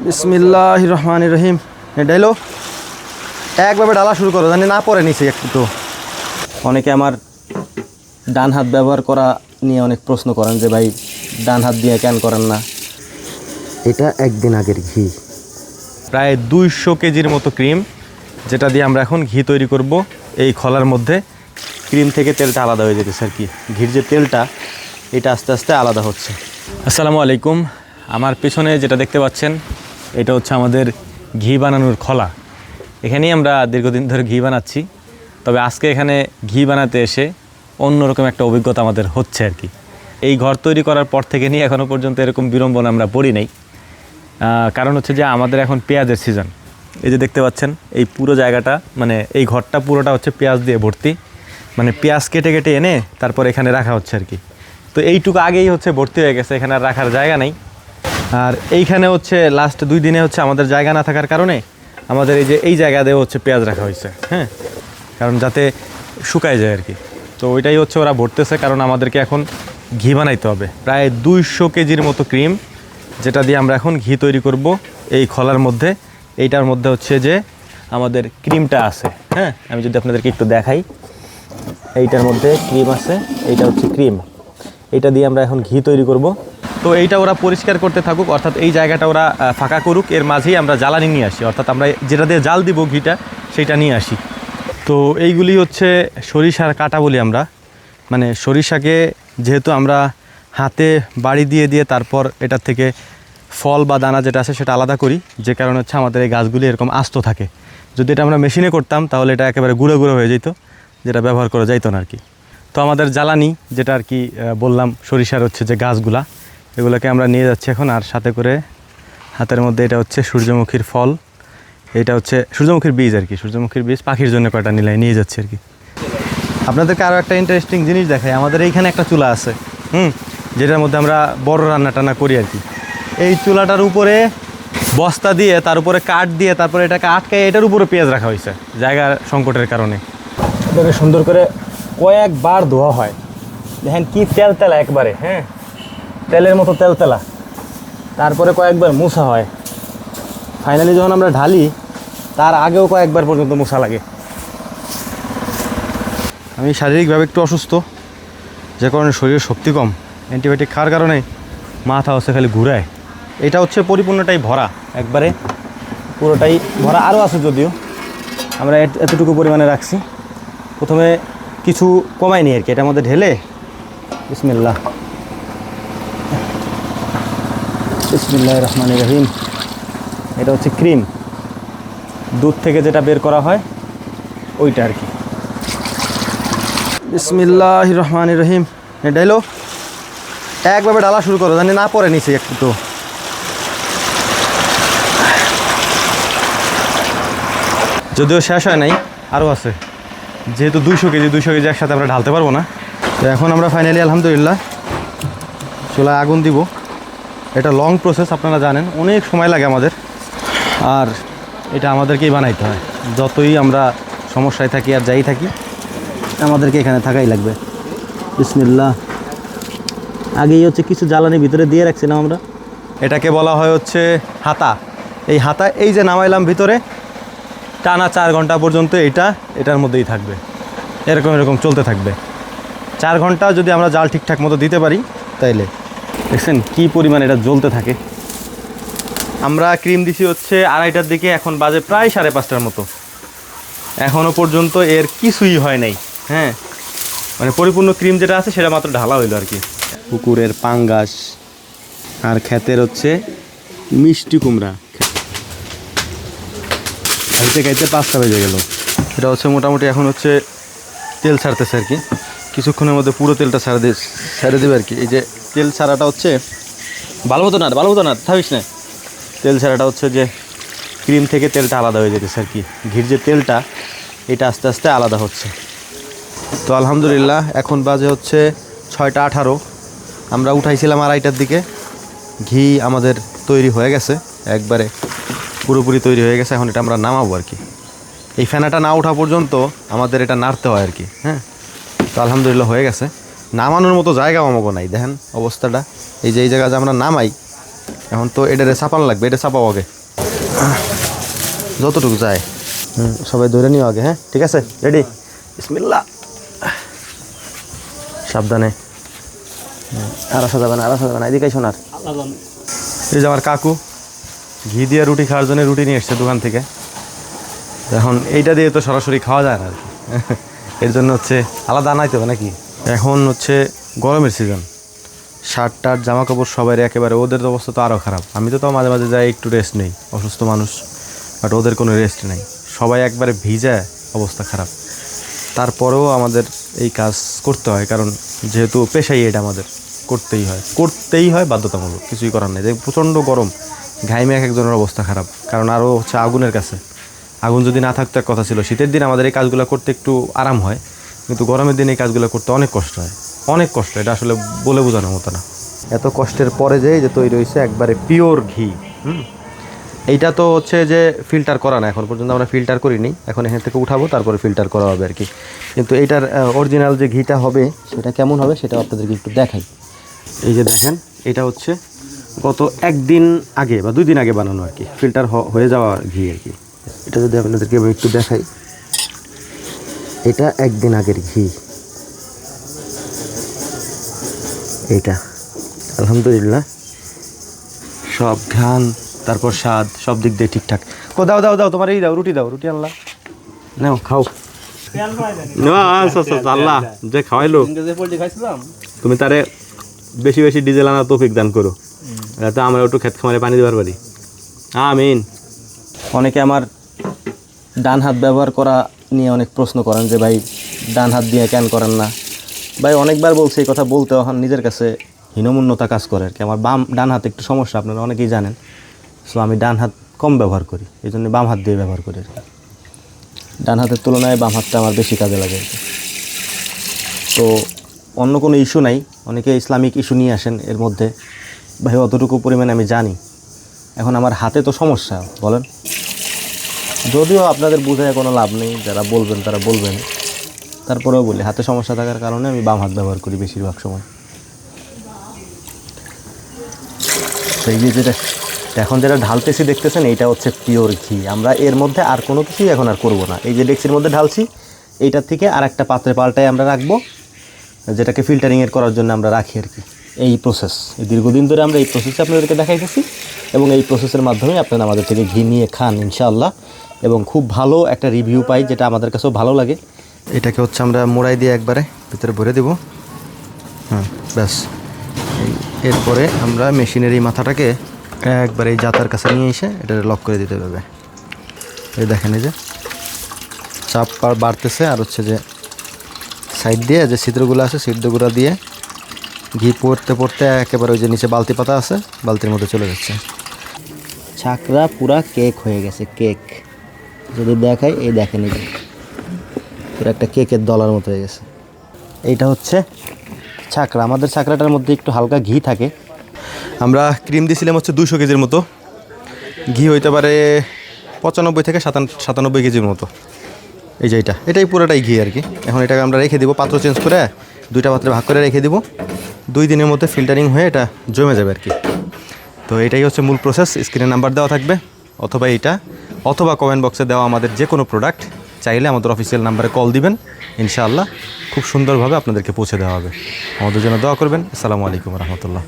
বিসমিল্লাহির রহমানির রহিম। ডাইলো একভাবে ডালা শুরু করো, জানি না পরে নিচে একটু। তো অনেকে আমার ডান হাত ব্যবহার করা নিয়ে অনেক প্রশ্ন করেন যে ভাই ডান হাত দিয়ে কেন করেন না। এটা একদিন আগের ঘি, প্রায় 200 কেজির মতো ক্রিম, যেটা দিয়ে আমরা এখন ঘি তৈরি করব। এই খলার মধ্যে ক্রিম থেকে তেলটা আলাদা হয়ে যেতেছে আর কি। ঘির যে তেলটা এটা আস্তে আস্তে আলাদা হচ্ছে। আসসালামু আলাইকুম। আমার পেছনে যেটা দেখতে পাচ্ছেন এটা হচ্ছে আমাদের ঘি বানানোর খলা। এখানেই আমরা দীর্ঘদিন ধরে ঘি বানাচ্ছি। তবে আজকে এখানে ঘি বানাতে এসে অন্যরকম একটা অভিজ্ঞতা আমাদের হচ্ছে আর কি। এই ঘর তৈরি করার পর থেকে নিয়ে এখনও পর্যন্ত এরকম বিড়ম্বনা আমরা পড়ি নাই। কারণ হচ্ছে যে আমাদের এখন পেঁয়াজের সিজন। এই যে দেখতে পাচ্ছেন এই পুরো জায়গাটা, মানে এই ঘরটা পুরোটা হচ্ছে পেঁয়াজ দিয়ে ভর্তি। মানে পেঁয়াজ কেটে কেটে এনে তারপর এখানে রাখা হচ্ছে আর কি। তো এইটুকু আগেই হচ্ছে ভর্তি হয়ে গেছে, এখানে আর রাখার জায়গা নেই। আর এইখানে হচ্ছে লাস্ট 2 দিনে হচ্ছে আমাদের জায়গা না থাকার কারণে আমাদের এই জায়গা দিয়ে হচ্ছে পেঁয়াজ রাখা হয়েছে, হ্যাঁ, কারণ যাতে শুকায় যায় আর কি। তো ওইটাই হচ্ছে ওরা ভরতেছে, কারণ আমাদেরকে এখন ঘি বানাইতে হবে। প্রায় 200 কেজির মতো ক্রিম, যেটা দিয়ে আমরা এখন ঘি তৈরি করব এই খলার মধ্যে। এইটার মধ্যে হচ্ছে যে আমাদের ক্রিমটা আছে, হ্যাঁ, আমি যদি আপনাদেরকে একটু দেখাই, এইটার মধ্যে ক্রিম আছে, এইটা হচ্ছে ক্রিম। এইটা দিয়ে আমরা এখন ঘি তৈরি করব। তো এইটা ওরা পরিষ্কার করতে থাকুক, অর্থাৎ এই জায়গাটা ওরা ফাঁকা করুক। এর মাঝেই আমরা জ্বালানি নিয়ে আসি, অর্থাৎ আমরা যেটা দিয়ে জাল দিব ঘিটা সেইটা নিয়ে আসি। তো এইগুলি হচ্ছে সরিষার কাটা বলি আমরা। মানে সরিষাকে যেহেতু আমরা হাতে বাড়ি দিয়ে দিয়ে তারপর এটার থেকে ফল বা দানা যেটা আছে সেটা আলাদা করি, যে কারণে হচ্ছে আমাদের এই গাছগুলি এরকম আস্ত থাকে। যদি এটা আমরা মেশিনে করতাম তাহলে এটা একেবারে গুঁড়ো গুঁড়ো হয়ে যেত, যেটা ব্যবহার করা যাইতো না আর কি। তো আমাদের জ্বালানি যেটা আর কি বললাম, সরিষার হচ্ছে যে গাছগুলা, এগুলোকে আমরা নিয়ে যাচ্ছি এখন। আর সাথে করে হাতের মধ্যে এটা হচ্ছে সূর্যমুখীর ফল, এটা হচ্ছে সূর্যমুখীর বীজ আর কি। সূর্যমুখীর বীজ পাখির জন্য কয়টা নিয়ে যাচ্ছে আর কি। আপনাদেরকে আরও একটা ইন্টারেস্টিং জিনিস দেখাই। আমাদের এইখানে একটা চুলা আছে, যেটার মধ্যে আমরা বড় রান্না টান্না করি আর কি। এই চুলাটার উপরে বস্তা দিয়ে, তার উপরে কাঠ দিয়ে, তারপরে এটাকে আটকায় এটার উপরে পেঁয়াজ রাখা হয়েছে জায়গার সংকটের কারণে। এটাকে সুন্দর করে কয়েকবার ধোয়া হয়। দেখেন কি তেলতেলা একবারে, হ্যাঁ, তেলের মতো তেলতেলা। তারপরে কয়েকবার মুছা হয়। ফাইনালি যখন আমরা ঢালি তার আগেও কয়েকবার পর্যন্ত মুছা লাগে। আমি শারীরিকভাবে একটু অসুস্থ, যে কারণে শরীরের শক্তি কম। অ্যান্টিবায়োটিক খাওয়ার কারণে মাথা হচ্ছে খালি ঘুরায়। এটা হচ্ছে পরিপূর্ণটাই ভরা, একবারে পুরোটাই ভরা। আরও আছে যদিও, আমরা এতটুকু পরিমাণে রাখছি। প্রথমে কিছু কমাই নিই আর কি, এটার মধ্যে ঢেলে। বিসমিল্লাহ, বিসমিল্লাহির রহমানির রহিম। এটা হচ্ছে ক্রিম, দুধ থেকে যেটা বের করা হয় ওইটা আর কি। বিসমিল্লাহির রহমানির রহিম। ডাইলো একভাবে ডালা শুরু করো, জানি না পরে নিচে একটু। তো যদিও শেষ হয় নাই, আরও আছে। যেহেতু 200 কেজি একসাথে আমরা ঢালতে পারবো না। তো এখন আমরা ফাইনালি আলহামদুলিল্লাহ চুলায় আগুন দিব। এটা লং প্রসেস, আপনারা জানেন, অনেক সময় লাগে আমাদের। আর এটা আমাদেরকেই বানাইতে হয়। যতই আমরা সমস্যায় থাকি আর যাই থাকি, আমাদেরকে এখানে থাকাই লাগবে। বিসমিল্লাহ। আগেই হচ্ছে কিছু জ্বালানি ভিতরে দিয়ে রাখছিলাম আমরা। এটাকে বলা হয় হচ্ছে হাতা। এই হাতা এই যে নামাইলাম ভিতরে, টানা 4 ঘন্টা পর্যন্ত এটার মধ্যেই থাকবে। এরকম চলতে থাকবে 4 ঘন্টা। যদি আমরা জাল ঠিকঠাক মতো দিতে পারি তাইলে দেখছেন কী পরিমাণ এটা জ্বলতে থাকে। আমরা ক্রিম দিছি হচ্ছে 2:30টার দিকে, এখন বাজে প্রায় 5:30টার মতো। এখনও পর্যন্ত এর কিছুই হয় নাই, হ্যাঁ, মানে পরিপূর্ণ ক্রিম যেটা আছে সেটা মাত্র ঢালা হইলো আর কি। পুকুরের পাঙ্গাস আর ক্ষেতের হচ্ছে মিষ্টি কুমড়া খাইতে 5টা বেজে গেল। এটা হচ্ছে মোটামুটি এখন হচ্ছে তেল ছাড়তেছে আর কি। কিছুক্ষণের মধ্যে পুরো তেলটা ছেড়ে দেবে আর কি। এই যে তেল ছাড়াটা হচ্ছে ভালো মতো না থাকিস না। তেল ছাড়াটা হচ্ছে যে ক্রিম থেকে তেলটা আলাদা হয়ে যেতেছে আর কি। ঘির যে তেলটা এটা আস্তে আস্তে আলাদা হচ্ছে। তো আলহামদুলিল্লাহ এখন বাজে হচ্ছে 6টা 18। আমরা উঠাইছিলাম 2:30টার দিকে। ঘি আমাদের তৈরি হয়ে গেছে, একবারে পুরোপুরি তৈরি হয়ে গেছে। এখন এটা আমরা নামাবো আর কি। এই ফেনাটা না ওঠা পর্যন্ত আমাদের এটা নাড়তে হয় আর কি, হ্যাঁ। তো আলহামদুলিল্লাহ হয়ে গেছে। নামানোর মতো জায়গা আমাকে নাই, দেখেন অবস্থাটা। এই যে এই জায়গা যে আমরা নামাই, এখন তো এটারে চাপানো লাগবে, এটা চাপাও আগে যতটুকু যায়। সবাই ধরে নিও আগে, হ্যাঁ ঠিক আছে, রেডি, বিসমিল্লাহ। সাবধানে, আর আসা যাবে না, এদিকে শোনার। এই যে আমার কাকু ঘি দিয়ে রুটি খাওয়ার জন্য রুটি নিয়ে এসছে দোকান থেকে। এখন এইটা দিয়ে তো সরাসরি খাওয়া যায় না আর কি, এর জন্য হচ্ছে আলাদা আনাইতে হবে নাকি। এখন হচ্ছে গরমের সিজন, শার্ট টার্ট জামা কাপড় সবাই একেবারে, ওদের অবস্থা তো আরও খারাপ। আমি তো মাঝে মাঝে যাই একটু রেস্ট নেই, অসুস্থ মানুষ, বাট ওদের কোনো রেস্ট নেই, সবাই একবারে ভিজা, অবস্থা খারাপ। তারপরেও আমাদের এই কাজ করতে হয়, কারণ যেহেতু পেশাই এটা আমাদের, করতেই হয় বাধ্যতামূলক, কিছুই করার নেই। যে প্রচণ্ড গরম, ঘাইমে এক একজনের অবস্থা খারাপ, কারণ আরও হচ্ছে আগুনের কাছে। আগুন যদি না থাকতো এক কথা ছিল, শীতের দিন আমাদের এই কাজগুলো করতে একটু আরাম হয়, কিন্তু গরমের দিন এই কাজগুলো করতে অনেক কষ্ট হয়, অনেক কষ্ট। এটা আসলে বলে বোঝানোর মতো না। এত কষ্টের পরে যে তৈরি হয়েছে একবারে পিওর ঘি। এইটা তো হচ্ছে যে ফিল্টার করা না, এখন পর্যন্ত আমরা ফিল্টার করিনি, এখন এখান থেকে উঠাবো, তারপরে ফিল্টার করা হবে আর কি। কিন্তু এইটার অরিজিনাল যে ঘিটা হবে সেটা কেমন হবে সেটা আপনাদেরকে একটু দেখাই। এই যে দেখেন, এটা হচ্ছে গত একদিন আগে বা 2 দিন আগে বানানো আর কি, ফিল্টার হয়ে যাওয়া ঘি আর কি। এটা যদি আপনাদেরকে আমি একটু দেখাই, এটা একদিন আগের ঘি, এইটা আলহামদুলিল্লাহ সব ঘ্রাণ, তারপর স্বাদ, সব দিক দিয়ে ঠিকঠাক। দাও তোমার এই দাও, রুটি আনলাম, নাও খাও। আল্লাহ যে খাওয়াইলো, তুমি তারে বেশি বেশি ডিজেল আনা তৌফিক দান করো, যাতে আমরা একটু খেত খামারে পানি দেওয়ার পারি, আমিন। অনেকে আমার ডান হাত ব্যবহার করা নিয়ে অনেক প্রশ্ন করেন যে ভাই ডান হাত দিয়ে কেন করেন না। ভাই অনেকবার বলছি, এই কথা বলতে এখন নিজের কাছে হীনমন্যতা কাজ করে আর কি। আমার ডান হাতে একটু সমস্যা, আপনারা অনেকেই জানেন। সো আমি ডান হাত কম ব্যবহার করি, এই জন্য বাম হাত দিয়ে ব্যবহার করি আর কি। ডান হাতের তুলনায় বাম হাতটা আমার বেশি কাজে লাগে আর কি। তো অন্য কোনো ইস্যু নাই, অনেকে ইসলামিক ইস্যু নিয়ে আসেন এর মধ্যে, ভাই অতটুকু পরিমাণে আমি জানি। এখন আমার হাতে তো সমস্যা, বলেন, যদিও আপনাদের বোঝায় কোনো লাভ নেই, যারা বলবেন তারা বলবেন, তারপরেও বলি হাতে সমস্যা থাকার কারণে আমি বাম হাত ব্যবহার করি বেশিরভাগ সময়। সেই যে এখন যেটা ঢালতেছি দেখতেছেন, এইটা হচ্ছে পিওর ঘি। আমরা এর মধ্যে আর কোনো কিছুই এখন আর করবো না। এই যে ডেক্সির মধ্যে ঢালছি, এইটার থেকে আর একটা পাত্রে পাল্টায় আমরা রাখবো, যেটাকে ফিল্টারিংয়ের করার জন্য আমরা রাখি আর কি। এই প্রসেস, এই দীর্ঘদিন ধরে আমরা এই প্রসেসে আপনাদেরকে দেখাইতেছি, এবং এই প্রসেসের মাধ্যমে আপনারা আমাদের থেকে ঘি নিয়ে খান ইনশাআল্লাহ, এবং খুব ভালো একটা রিভিউ পাই, যেটা আমাদের কাছেও ভালো লাগে। এটাকে হচ্ছে আমরা মোড়াই দিয়ে একবারে ভিতরে ভরে দেবো, ব্যাস। এরপরে আমরা মেশিনের এই মাথাটাকে একবারে এই জাতার কাছে নিয়ে এসে এটা লক করে দিতে হবে। এই দেখেন, এই যে চাপ বাড়তেছে, আর হচ্ছে যে সাইড দিয়ে যে ছিদ্রগুলো আছে, ছিদ্রগুলো দিয়ে ঘি পড়তে পড়তে একেবারে ওই যে নিচে বালতি পাতা আছে, বালতির মধ্যে চলে যাচ্ছে। ছাকরা পুরা কেক হয়ে গেছে, কেক যদি দেখাই, এই দেখেন, এই যে পুরো একটা কেকের দলার মতো হয়ে গেছে। এইটা হচ্ছে ছাকরা। আমাদের ছাকরাটার মধ্যে একটু হালকা ঘি থাকে। আমরা ক্রিম দিয়েছিলাম হচ্ছে 200 কেজির মতো, ঘি হইতে পারে 95 থেকে 97 কেজির মতো। এই যে এটাই পুরোটাই ঘি আর কি। এখন এটাকে আমরা রেখে দিব, পাত্র চেঞ্জ করে 2টা পাত্রে ভাগ করে রেখে দিব। 2 দিনের মধ্যে ফিল্টারিং হয়ে এটা জমে যাবে আর কি। তো এটাই হচ্ছে মূল প্রসেস। স্ক্রিনে নাম্বার দেওয়া থাকবে, অথবা এইটা, অথবা কমেন্ট বক্সে দেওয়া আমাদের যে কোনো প্রোডাক্ট চাইলে আমাদের অফিসিয়াল নাম্বারে কল দিবেন, ইনশাআল্লাহ খুব সুন্দরভাবে আপনাদেরকে পৌঁছে দেওয়া হবে। আমাদের জন্য দোয়া করবেন। আসসালামু আলাইকুম রহমতুল্লাহ।